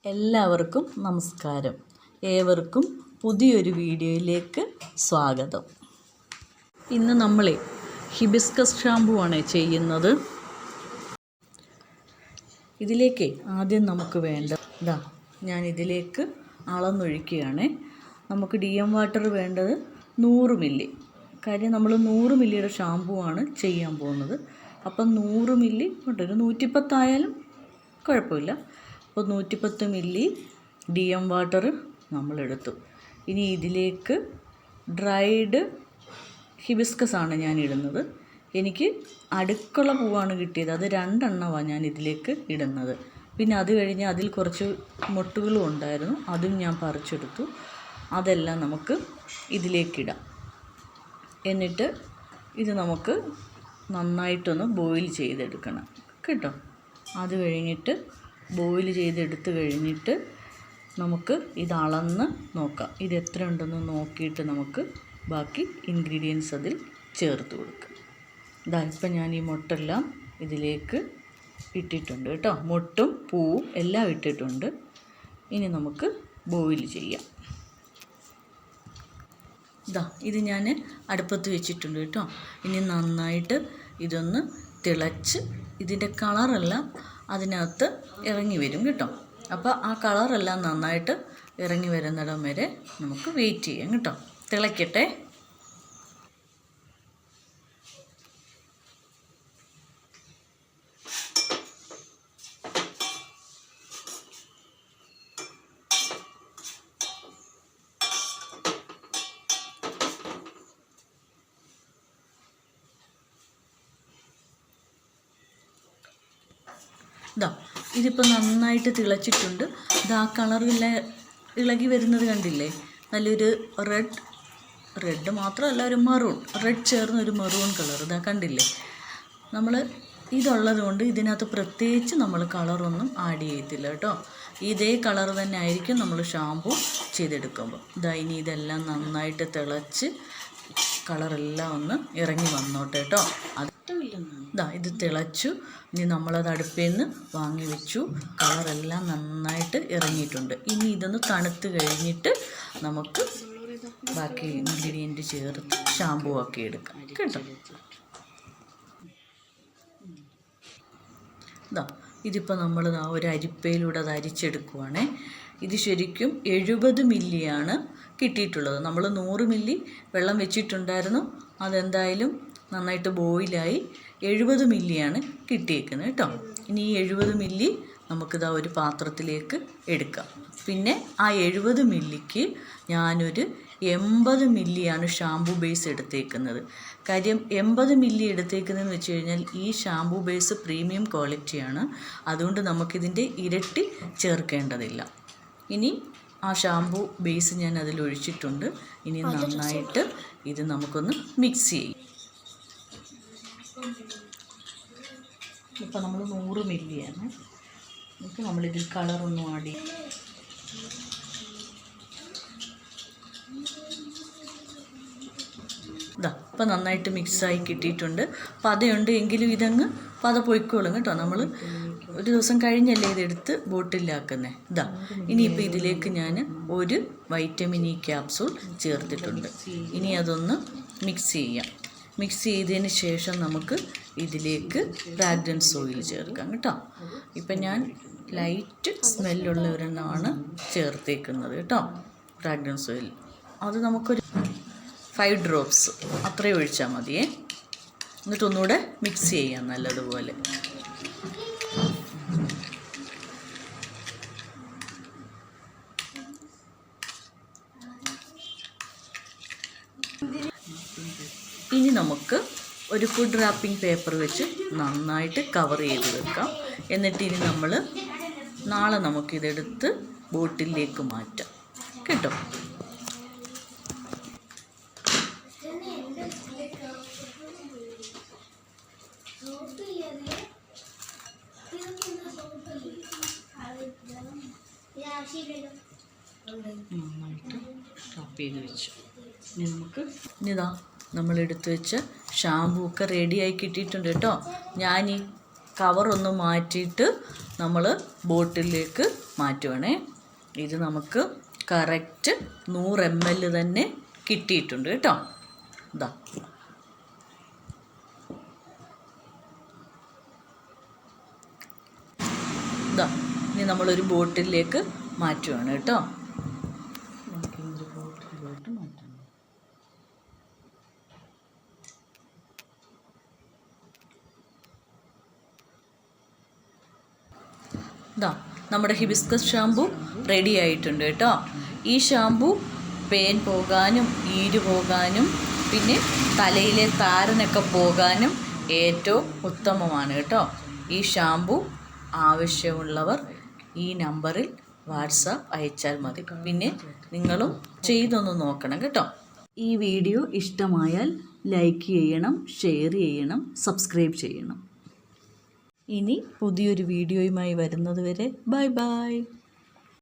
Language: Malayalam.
എല്ലാവർക്കും നമസ്കാരം. ഏവർക്കും പുതിയൊരു വീഡിയോയിലേക്ക് സ്വാഗതം. ഇന്ന് നമ്മൾ ഹിബിസ്കസ് ഷാമ്പു ആണ് ചെയ്യുന്നത്. ഇതിലേക്ക് ആദ്യം നമുക്ക് വേണ്ട ഞാൻ ഇതിലേക്ക് അളന്നൊഴിക്കുകയാണ്. നമുക്ക് DM വാട്ടർ വേണ്ടത് 100 മില്ലി. കാര്യം നമ്മൾ 100 മില്ലിയുടെ ഷാമ്പു ആണ് ചെയ്യാൻ പോകുന്നത്. അപ്പം 100 മില്ലി ഒരു 110 ആയാലും കുഴപ്പമില്ല. അപ്പോൾ 110 മില്ലി DM വാട്ടർ നമ്മളെടുത്തു. ഇനി ഇതിലേക്ക് ഡ്രൈഡ് ഹിബിസ്കസ് ആണ് ഞാൻ ഇടുന്നത്. എനിക്ക് അടുക്കള പൂവാണ് കിട്ടിയത്, അത് 2 എണ്ണമാണ് ഞാൻ ഇതിലേക്ക് ഇടുന്നത്. പിന്നെ അത് കഴിഞ്ഞ് അതിൽ കുറച്ച് മൊട്ടുകളും ഉണ്ടായിരുന്നു, അതും ഞാൻ പറിച്ചെടുത്തു. അതെല്ലാം നമുക്ക് ഇതിലേക്കിടാം. എന്നിട്ട് ഇത് നമുക്ക് നന്നായിട്ടൊന്ന് ബോയിൽ ചെയ്തെടുക്കണം കേട്ടോ. അത് കഴിഞ്ഞിട്ട് ബോയിൽ ചെയ്തെടുത്ത് കഴിഞ്ഞിട്ട് നമുക്ക് ഇത് അളന്ന് നോക്കാം. ഇത് എത്ര ഉണ്ടെന്ന് നോക്കിയിട്ട് നമുക്ക് ബാക്കി ഇൻഗ്രീഡിയൻസ് അതിൽ ചേർത്ത് കൊടുക്കാം. ഇപ്പം ഞാൻ ഈ മുട്ടെല്ലാം ഇതിലേക്ക് ഇട്ടിട്ടുണ്ട് കേട്ടോ. മുട്ടും പൂവും എല്ലാം ഇട്ടിട്ടുണ്ട്. ഇനി നമുക്ക് ബോയിൽ ചെയ്യാം. ഇത് ഞാൻ അടുപ്പത്ത് വെച്ചിട്ടുണ്ട് കേട്ടോ. ഇനി നന്നായിട്ട് ഇതൊന്ന് തിളച്ച് ഇതിൻ്റെ കളറെല്ലാം അതിനകത്ത് ഇറങ്ങി വരും കേട്ടോ. അപ്പോൾ ആ കളറെല്ലാം നന്നായിട്ട് ഇറങ്ങി വരുന്നിടം വരെ നമുക്ക് വെയിറ്റ് ചെയ്യാം കേട്ടോ. തിളയ്ക്കട്ടെ. ഇതിപ്പോൾ നന്നായിട്ട് തിളച്ചിട്ടുണ്ട്. ആ കളറില്ല ഇളകി വരുന്നത് കണ്ടില്ലേ? നല്ലൊരു റെഡ് മാത്രമല്ല, ഒരു റെഡ് ചേർന്ന ഒരു മെറൂൺ കളർ കണ്ടില്ലേ? നമ്മൾ ഇതുള്ളത് കൊണ്ട് ഇതിനകത്ത് പ്രത്യേകിച്ച് നമ്മൾ കളറൊന്നും ആഡ് ചെയ്യത്തില്ല കേട്ടോ. ഇതേ കളർ തന്നെ ആയിരിക്കും നമ്മൾ ഷാമ്പു ചെയ്തെടുക്കുമ്പോൾ. ഇനി ഇതെല്ലാം നന്നായിട്ട് തിളച്ച് കളറെല്ലാം ഒന്ന് ഇറങ്ങി വന്നോട്ടെ കേട്ടോ. ഇത് തിളച്ചു. ഇനി നമ്മളത് അടുപ്പിൽ നിന്ന് വാങ്ങി വെച്ചു. കളറെല്ലാം നന്നായിട്ട് ഇറങ്ങിയിട്ടുണ്ട്. ഇനി ഇതൊന്ന് തണുത്ത് കഴിഞ്ഞിട്ട് നമുക്ക് ബാക്കി ഇൻഗ്രീഡിയൻറ്റ് ചേർത്ത് ഷാമ്പൂ ആക്കി എടുക്കാം കേട്ടോ. ഇതിപ്പോൾ നമ്മൾ ഒരു അരിപ്പയിലൂടെ അത് അരിച്ചെടുക്കുവാണേ. ഇത് ശരിക്കും 70 മില്ലിയാണ് കിട്ടിയിട്ടുള്ളത്. നമ്മൾ 100 മില്ലി വെള്ളം വെച്ചിട്ടുണ്ടായിരുന്നു. അതെന്തായാലും നന്നായിട്ട് ബോയിലായി 70 മില്ലിയാണ് കിട്ടിയേക്കുന്നത് കേട്ടോ. ഇനി ഈ 70 മില്ലി നമുക്കിതാ ഒരു പാത്രത്തിലേക്ക് എടുക്കാം. പിന്നെ ആ 70 മില്ലിക്ക് ഞാനൊരു 80 മില്ലിയാണ് ഷാമ്പു ബേസ് എടുത്തേക്കുന്നത്. കാര്യം 80 മില്ലി എടുത്തേക്കുന്നതെന്ന് വെച്ച് കഴിഞ്ഞാൽ ഈ ഷാമ്പു ബേസ് പ്രീമിയം ക്വാളിറ്റിയാണ്. അതുകൊണ്ട് നമുക്കിതിൻ്റെ ഇരട്ടി ചേർക്കേണ്ടതില്ല. ഇനി ആ ഷാമ്പു ബേസ് ഞാൻ അതിലൊഴിച്ചിട്ടുണ്ട്. ഇനി നന്നായിട്ട് ഇത് നമുക്കൊന്ന് മിക്സ് ചെയ്യും. ഇപ്പം നമ്മൾ 100 മില്ലിയാണ്. എന്നിട്ട് നമ്മളിതിൽ കളറൊന്നും ആഡ് ചെയ്യും. ഇപ്പം നന്നായിട്ട് മിക്സായി കിട്ടിയിട്ടുണ്ട്. പതയുണ്ട് എങ്കിലും ഇതങ്ങ് പത പൊയ്ക്കോളും കേട്ടോ. നമ്മൾ ഒരു ദിവസം കഴിഞ്ഞല്ലേ ഇതെടുത്ത് ബോട്ടിലാക്കുന്നത്. ഇനിയിപ്പോൾ ഇതിലേക്ക് ഞാൻ ഒരു വൈറ്റമിൻ ഇ ക്യാപ്സൂൾ ചേർത്തിട്ടുണ്ട്. ഇനി അതൊന്ന് മിക്സ് ചെയ്യാം. മിക്സ് ചെയ്തതിന് ശേഷം നമുക്ക് ഇതിലേക്ക് ഫ്രാഗ്രൻസ് ഓയിൽ ചേർക്കാം കേട്ടോ. ഇപ്പം ഞാൻ ലൈറ്റ് സ്മെല്ലുള്ള ഒരെണ്ണമാണ് ചേർത്തേക്കുന്നത് കേട്ടോ. ഫ്രാഗ്രൻസ് ഓയിൽ അത് നമുക്കൊരു 5 ഡ്രോപ്സ് അത്രയും ഒഴിച്ചാൽ മതിയേ. എന്നിട്ടൊന്നുകൂടെ മിക്സ് ചെയ്യാം നല്ലതുപോലെ. ഇനി നമുക്ക് ഒരു ഫുഡ് റാപ്പിംഗ് പേപ്പർ വെച്ച് നന്നായിട്ട് കവർ ചെയ്ത് വെക്കാം. എന്നിട്ട് ഇനി നമ്മൾ നാളെ നമുക്കിതെടുത്ത് ബോട്ടിലേക്ക് മാറ്റാം കേട്ടോ. നന്നായിട്ട് റാപ്പ് ചെയ്ത് വെച്ചു. ഇനി നമ്മളെടുത്ത് വെച്ച ഷാമ്പൂ ഒക്കെ റെഡിയായി കിട്ടിയിട്ടുണ്ട് കേട്ടോ. ഞാൻ ഈ കവറൊന്ന് മാറ്റിയിട്ട് നമ്മൾ ബോട്ടിലേക്ക് മാറ്റുവാണേ. ഇത് നമുക്ക് കറക്റ്റ് 100 ml തന്നെ കിട്ടിയിട്ടുണ്ട് കേട്ടോ. ഇതാ ഇനി നമ്മളൊരു ബോട്ടിലേക്ക് മാറ്റുവാണ് കേട്ടോ. ബോട്ടിലോട്ട് മാറ്റണം. നമ്മുടെ ഹിബിസ്കസ് ഷാമ്പു റെഡി ആയിട്ടുണ്ട് കേട്ടോ. ഈ ഷാമ്പു പേൻ പോകാനും ഈര് പോകാനും പിന്നെ തലയിലെ താരനൊക്കെ പോകാനും ഏറ്റവും ഉത്തമമാണ് കേട്ടോ. ഈ ഷാമ്പു ആവശ്യമുള്ളവർ ഈ നമ്പറിൽ വാട്സാപ്പ് അയച്ചാൽ മതി. പിന്നെ നിങ്ങളും ചെയ്തൊന്ന് നോക്കണം കേട്ടോ. ഈ വീഡിയോ ഇഷ്ടമായാൽ ലൈക്ക് ചെയ്യണം, ഷെയർ ചെയ്യണം, സബ്സ്ക്രൈബ് ചെയ്യണം. ഇനി പുതിയൊരു വീഡിയോയുമായി വരുന്നത് വരെ ബൈ ബൈ.